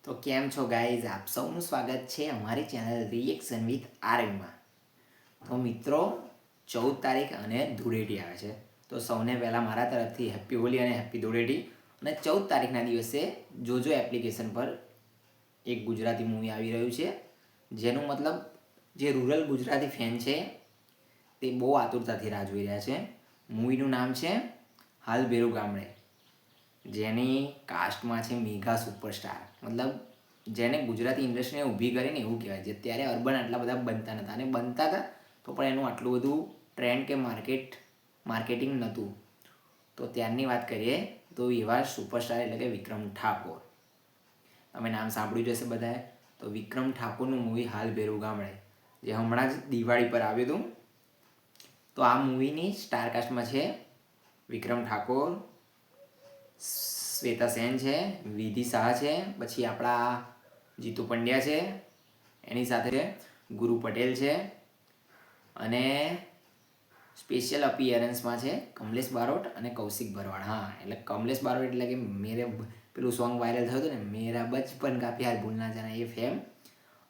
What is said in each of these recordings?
તો કેમ છો ગાઈઝ, આપ સૌનું સ્વાગત છે અમારી ચેનલ રિએક્શન વિથ આરવીમાં. તો મિત્રો 14 તારીખ અને ધૂળેટી આવે છે, તો સૌને પહેલાં મારા તરફથી હેપી હોલી અને હેપી ધૂળેટી. અને 14 તારીખના દિવસે જોજો એપ્લિકેશન પર એક ગુજરાતી મૂવી આવી રહ્યું છે, જેનું મતલબ જે રૂરલ ગુજરાતી ફેન છે તે બહુ આતુરતાથી રાહ જોઈ રહ્યા છે. મૂવીનું નામ છે હાલ બેરું ગામડે, જેની કાસ્ટમાં છે મેગા સુપરસ્ટાર. મતલબ જેને ગુજરાતી ઇન્ડસ્ટ્રીને ઊભી કરીને એવું કહેવાય છે. ત્યારે અર્બન આટલા બધા બનતા નહોતા, અને બનતા હતા તો પણ એનું આટલું બધું ટ્રેન્ડ કે માર્કેટિંગ નહોતું. તો ત્યારની વાત કરીએ તો એવા સુપરસ્ટાર એટલે કે વિક્રમ ઠાકોર. તમે નામ સાંભળ્યું જ હશે બધાએ. તો વિક્રમ ઠાકોરનું મૂવી હાલ ભેરું ગામડે, જે હમણાં જ દિવાળી પર આવ્યું હતું. તો આ મૂવીની સ્ટારકાસ્ટમાં છે વિક્રમ ઠાકોર, શ્વેતા સેન છે, વિધિ શાહ છે, પછી આપણા જીતુ પંડ્યા છે, એની સાથે ગુરુ પટેલ છે, અને સ્પેશિયલ અપિયરન્સમાં છે કમલેશ બારોટ અને કૌશિક ભરવાડ. હા, એટલે કમલેશ બારોટ એટલે કે પેલું સોંગ વાયરલ થયું હતું ને, મેરા બચપન કા પ્યાર ભૂલના જાના, એ ફેમ.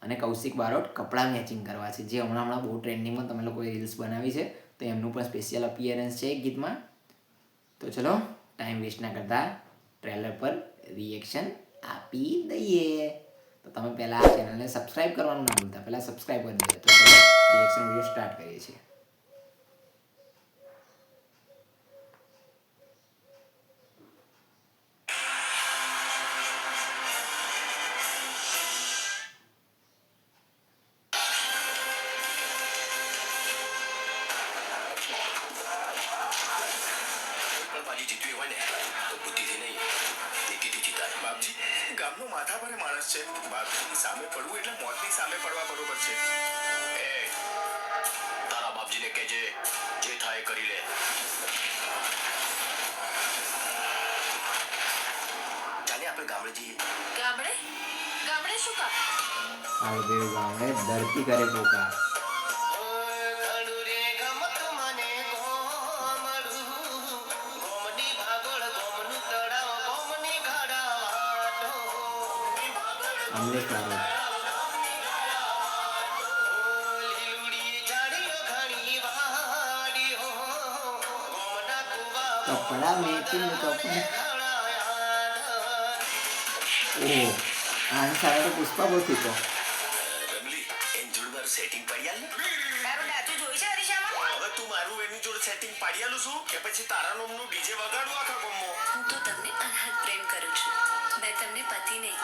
અને કૌશિક બારોટ કપડાં મેચિંગ કરવા છે, જે હમણાં બહુ ટ્રેન્ડિંગમાં તમે લોકોએ રીલ્સ બનાવી છે. તો એમનું પણ સ્પેશિયલ અપિયરન્સ છે એક ગીતમાં. તો ચલો ટાઈમ વેસ્ટ ના કરતા ટ્રેલર પર રિએક્શન આપી દઈએ. તો તમે પહેલાં આ ચેનલને સબસ્ક્રાઈબ કરવાનું ના ભૂલતા, પહેલાં સબસ્ક્રાઈબ કરી દઈએ. તો ચલો રિએક્શન વિડીયો સ્ટાર્ટ કરીએ છીએ. ગામનો માથા પર માણસ છે. બાપજીની સામે પડવું એટલે મોતની સામે પડવા બરોબર છે. એ તારા બાપજીને કહેજે જે થાય કરી લે. ચાલે આપણે ગામડે જઈએ. ગામડે ગામડે શું કામ? હાલ બેવ ગામડે ધરતી કરે પોકાર. કમલેશ બારોટ કપડા મેચિંગ કપડા. ઓહ, આની સાથે તો પુષ્પા બહુ થતો. રમલી એન જોડવાર સેટિંગ પાડી આલ. તારું ડાચું જોઈ છે હરીશામાં? હવે તું મારું એની જોડે સેટિંગ પાડી આલું છું કે પછી તારા નામનું ડીજે વગાડું આખા ગામમાં? હું તો તમને અનહદ પ્રેમ કરું છું. મેં તમને પતિ નહીં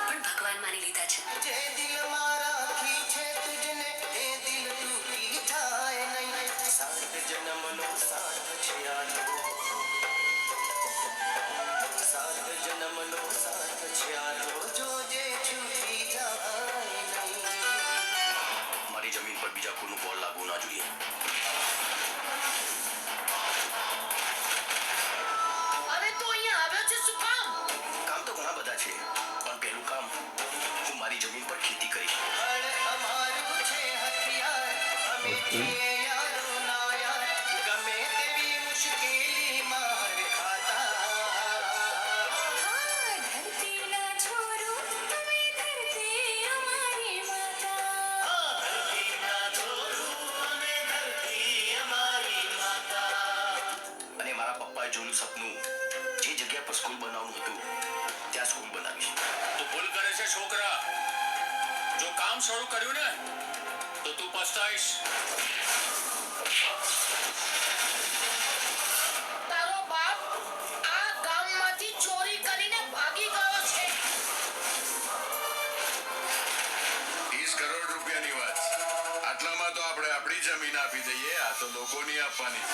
પણ ભગવાન માની લીધા છે. જે દિલ મારા ખીચે તુજને એ દિલ તૂટી જાય નહીં. સાત જન્મનો સાથ છે આજો. સાત જન્મનો સાથ છે આજો. જો જે છૂટી જાય નહીં. મારી જમીન પર બીજા કોઈનું બોલ લાગવું ના જોઈએ. અરે તું અહીંયા આવ્યો છે શું કામ? કામ તો ઘણા બધા છે, પણ પહેલું કામ હું મારી જમીન પર ખેતી કરીશ. અમારું છે હથિયાર, અમે છીએ યારો ના યાર. ગમે તેવી મુશ્કેલી માર ખાતા. ધરતીના છોરો તમે ધરતી અમારી માતા. ધરતીના છોરું અમે ધરતી અમારી માતા. અને મારા પપ્પાએ જોયું સપનું, જે જગ્યા પર સ્કૂલ બનાવવાનું હતું ત્યાં સ્કૂલ બનાવીશ. તું ભૂલ કરે છે છોકરા. જો કામ શરૂ કર્યું ને તો તું પસ્તાઈશ. તારો બાપ આ ગામમાંથી ચોરી કરીને ભાગી ગયો છે. 20 કરોડ રૂપિયાની વાત. આટલામાં તો આપણે આપણી જમીન આપી દઈએ. આ તો લોકોની આપવાની.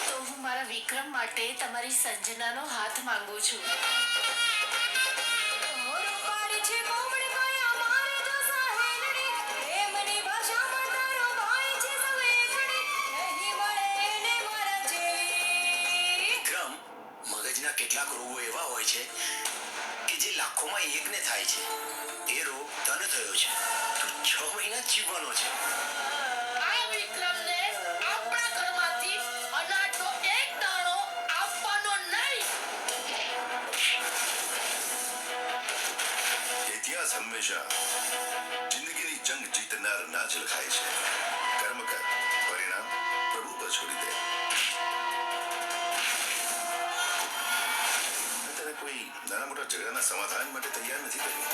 તો હું મારા વિક્રમ માટે તમારી સંજનાનો હાથ માંગુ છું. વિક્રમ, મગજના કેટલાક રોગો એવા હોય છે કે જે લાખોમાં એકને થાય છે. એ રોગ તને થયો છે. તું 6 મહિના જીવવાનો છે. આ વિક્રમને આપણા ઘરમાંથી અનાજનો એક દાણો આપવાનો નહીં. ઇતિહાસ હંમેશા જિંદગીની જંગ જીતનાર ના જ લખાય છે. કર્મ કર, પરિણામ પ્રભુ પર છોડી દે. અત્યારે કોઈ નાના મોટા ઝઘડાના સમાધાન માટે તૈયાર નથી કર્યું.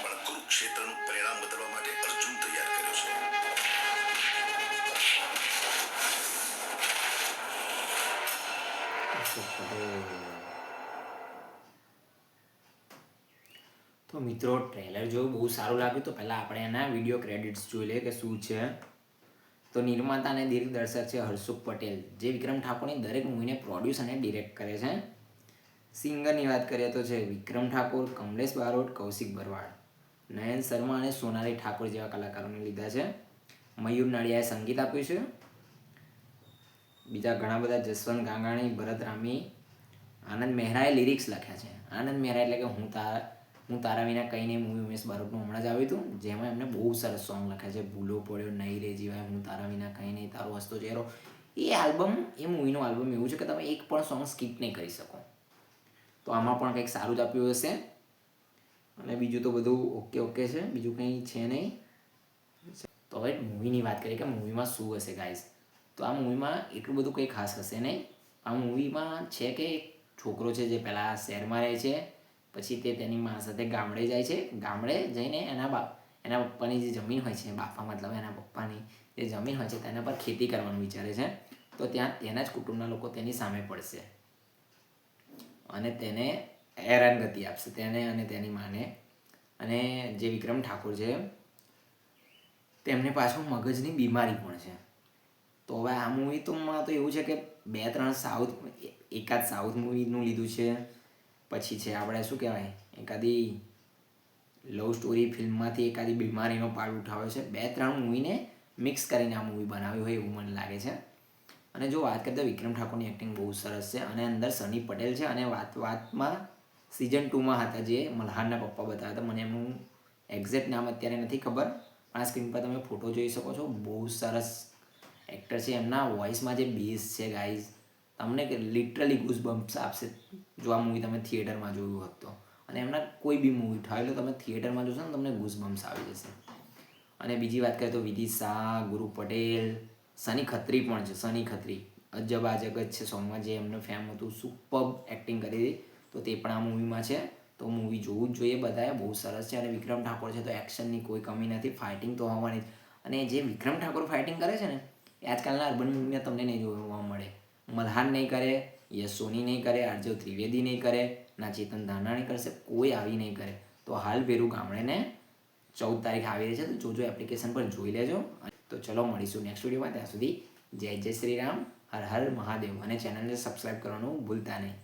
પણ કુરુક્ષેત્રનું પરિણામ બદલવા માટે અર્જુન તૈયાર કર્યો છે. તો મિત્રો ટ્રેલર જોયું, બહુ સારું લાગ્યું. તો પહેલાં આપણે એના વિડીયો ક્રેડિટ્સ જોઈ લઈએ કે શું છે. તો નિર્માતા અને દિગ્દર્શક છે હર્ષુક પટેલ, જે વિક્રમ ઠાકોરની દરેક મૂવીને પ્રોડ્યુસ અને ડિરેક્ટ કરે છે. સિંગરની વાત કરીએ તો છે વિક્રમ ઠાકોર, કમલેશ બારોટ, કૌશિક બરવાડ, નયન શર્મા અને સોનાલી ઠાકોર જેવા કલાકારોને લીધા છે. મયુર નાડિયાએ સંગીત આપ્યું છે. બીજા ઘણા બધા જસવંત ગાંગાણી, ભરત રામી, આનંદ મહેરાએ લિરિક્સ લખ્યા છે. આનંદ મહેરા એટલે કે હું તારા વિના કંઈ નહીં મૂવી ઉમેશ બારોટનું હમણાં જ આવ્યું હતું, જેમાં એમને બહુ સરસ સોંગ લખ્યા છે. ભૂલો પડ્યો, નહીં રે જીવાય, હું તારા વિના કંઈ નહીં, તારો હસતો ચહેરો. એ મૂવીનું આલ્બમ એવું છે કે તમે એક પણ સોંગ સ્કીપ નહીં કરી શકો. તો આમાં પણ કંઈક સારું જ આપ્યું હશે. અને બીજું તો બધું ઓકે છે, બીજું કંઈ છે નહીં. તો હવે મૂવીની વાત કરીએ કે મૂવીમાં શું હશે ગાઈઝ. તો આ મૂવીમાં એટલું બધું કંઈ ખાસ હશે નહીં. આ મૂવીમાં છે કે એક છોકરો છે જે પહેલાં શહેરમાં રહે છે, પછી તે તેની મા સાથે ગામડે જાય છે. ગામડે જઈને એના પપ્પાની જે જમીન હોય છે, બાપા મતલબ એના પપ્પાની જે જમીન હોય છે તેના પર ખેતી કરવાનું વિચારે છે. તો ત્યાં તેના જ કુટુંબના લોકો તેની સામે પડશે અને તેને હેરાનગતિ આપશે, તેને અને તેની માને. અને જે વિક્રમ ઠાકોર છે તેમને પાછું મગજની બીમારી પણ છે. તો હવે આ મૂવી તો એવું છે કે 2-3 એકાદ સાઉથ મૂવીનું લીધું છે, પછી છે આપણે શું કહેવાય એકાદી લવ સ્ટોરી ફિલ્મમાંથી એકાદી બીમારીનો પાર્ટ ઉઠાવ્યો છે. 2-3 મૂવીને મિક્સ કરીને આ મૂવી બનાવ્યું હોય એવું મને લાગે છે. અને જો વાત કરીએ તો વિક્રમ ઠાકોરની એક્ટિંગ બહુ સરસ છે. અને અંદર સની પટેલ છે. અને વાતમાં સિઝન 2માં હતા જે મલ્હારના પપ્પા બતાવ્યા હતા. મને એમનું એક્ઝેક્ટ નામ અત્યારે નથી ખબર, પણ આ સ્ક્રીન પર તમે ફોટો જોઈ શકો છો. બહુ સરસ એક્ટર છે. એમના વોઇસમાં જે બેઝ છે ગાઈઝ, તમને લિટરલી ગૂઝ બમ્પ્સ આપશે જો આ મૂવી તમે થિયેટરમાં જોયું હોત તો. અને એમના કોઈ બી મૂવી ઉઠાવેલો તમે થિયેટરમાં જોશો ને તમને ગૂઝ બમ્પ્સ આવી જશે. અને બીજી વાત કરીએ તો વિધિ શાહ, ગુરુ પટેલ, સની ખત્રી પણ છે. સની ખત્રી અજબ આ જગત છે સોંગમાં જે એમનું ફેમ હતું, સુપર્બ એક્ટિંગ કરી હતી. તો તે પણ આ મૂવીમાં છે. તો મૂવી જોવું જ જોઈએ બધાએ, બહુ સરસ છે. અને વિક્રમ ઠાકોર છે તો એક્શનની કોઈ કમી નથી, ફાઇટિંગ તો હોવાની જ. અને જે વિક્રમ ઠાકોર ફાઇટિંગ કરે છે ને એ આજકાલના અર્બન મૂવીમાં તમને નહીં જોવા મળે. મલ્હાર નહીં કરે, યશ સોની નહીં કરે, આરજવ ત્રિવેદી નહીં કરે, ના ચેતન ધાનાણી કરશે, કોઈ આવી નહીં કરે. તો હાલ ભેરું ગામડેને 14 તારીખ આવી રહી છે, તો જોજો એપ્લિકેશન પર જોઈ લેજો. તો ચલો મળીશું નેક્સ્ટ વિડીયોમાં. ત્યાં સુધી જય શ્રી રામ, હર હર મહાદેવ. અને ચેનલને સબસ્ક્રાઈબ કરવાનું ભૂલતા નહીં.